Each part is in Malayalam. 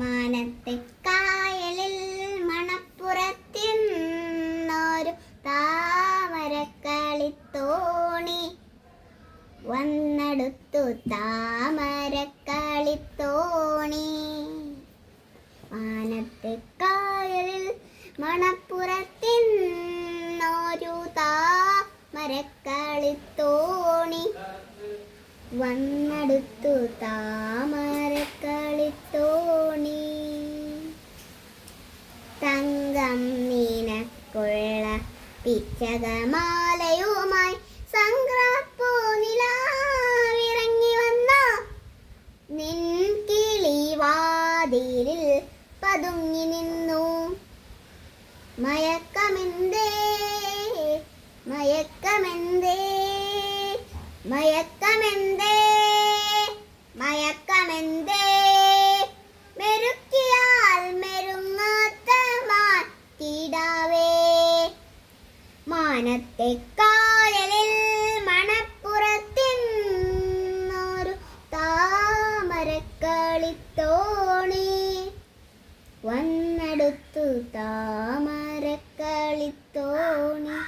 മാനത്തെ കായലിൽ മണപ്പുറത്തിന്നൊരു താമരക്കളിത്തോണി വന്നെടുത്തു താമരക്കളിത്തോണി. മാനത്തെ കായലിൽ മണപ്പുറത്തിന്നൊരു താമരക്കളിത്തോണി വന്നെടുത്തു താമരക്കളിത്തോണി. തങ്കം നിനക്കുള്ള പിച്ചകമാലയുമായി സംക്രാപ്പൂനിലാവിറങ്ങി വന്ന നിൻ കിളിവാതിലിൽ പതുങ്ങി നിന്നു. മയക്കമെന്തേ മയക്കമെന്തേ മയക്കമെന്തേ മയക്കമെന്തേ മെരുക്കിയാൽ മെരുങ്ങാത്ത മാറ്റിടാവേ. മാനത്തെ കായലിൽ മണപ്പുറത്തിന്നൊരു താമരക്കളിത്തോണി വന്നെടുത്തു താമരക്കളിത്തോണി.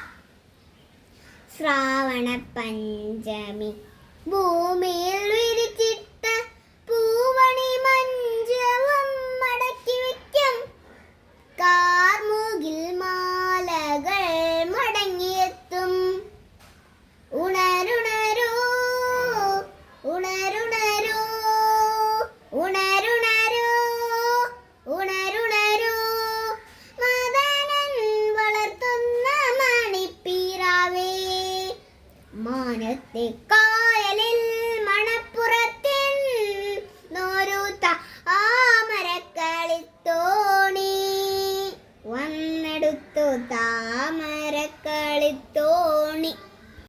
ശ്രാവണ പഞ്ചമി ഭൂമിയിൽ വിരിച്ചിട്ട പൂവണി മഞ്ചവും മടക്കി വയ്ക്കും. കാർമുകിൽ മാലകൾ മടങ്ങിയെത്തും. ഉണരുണരൂ ഉണരുണരൂ ഉണരുണരൂ ഉണരുണരൂ മദനൻ വളർത്തുന്ന മണിപ്പീറാവേ. മാനത്തെ കായലിൽ മണപ്പുറത്തിന്നൊരു താമരക്കളിത്തോണി വന്നെടുത്തു താമരക്കളിത്തോണി.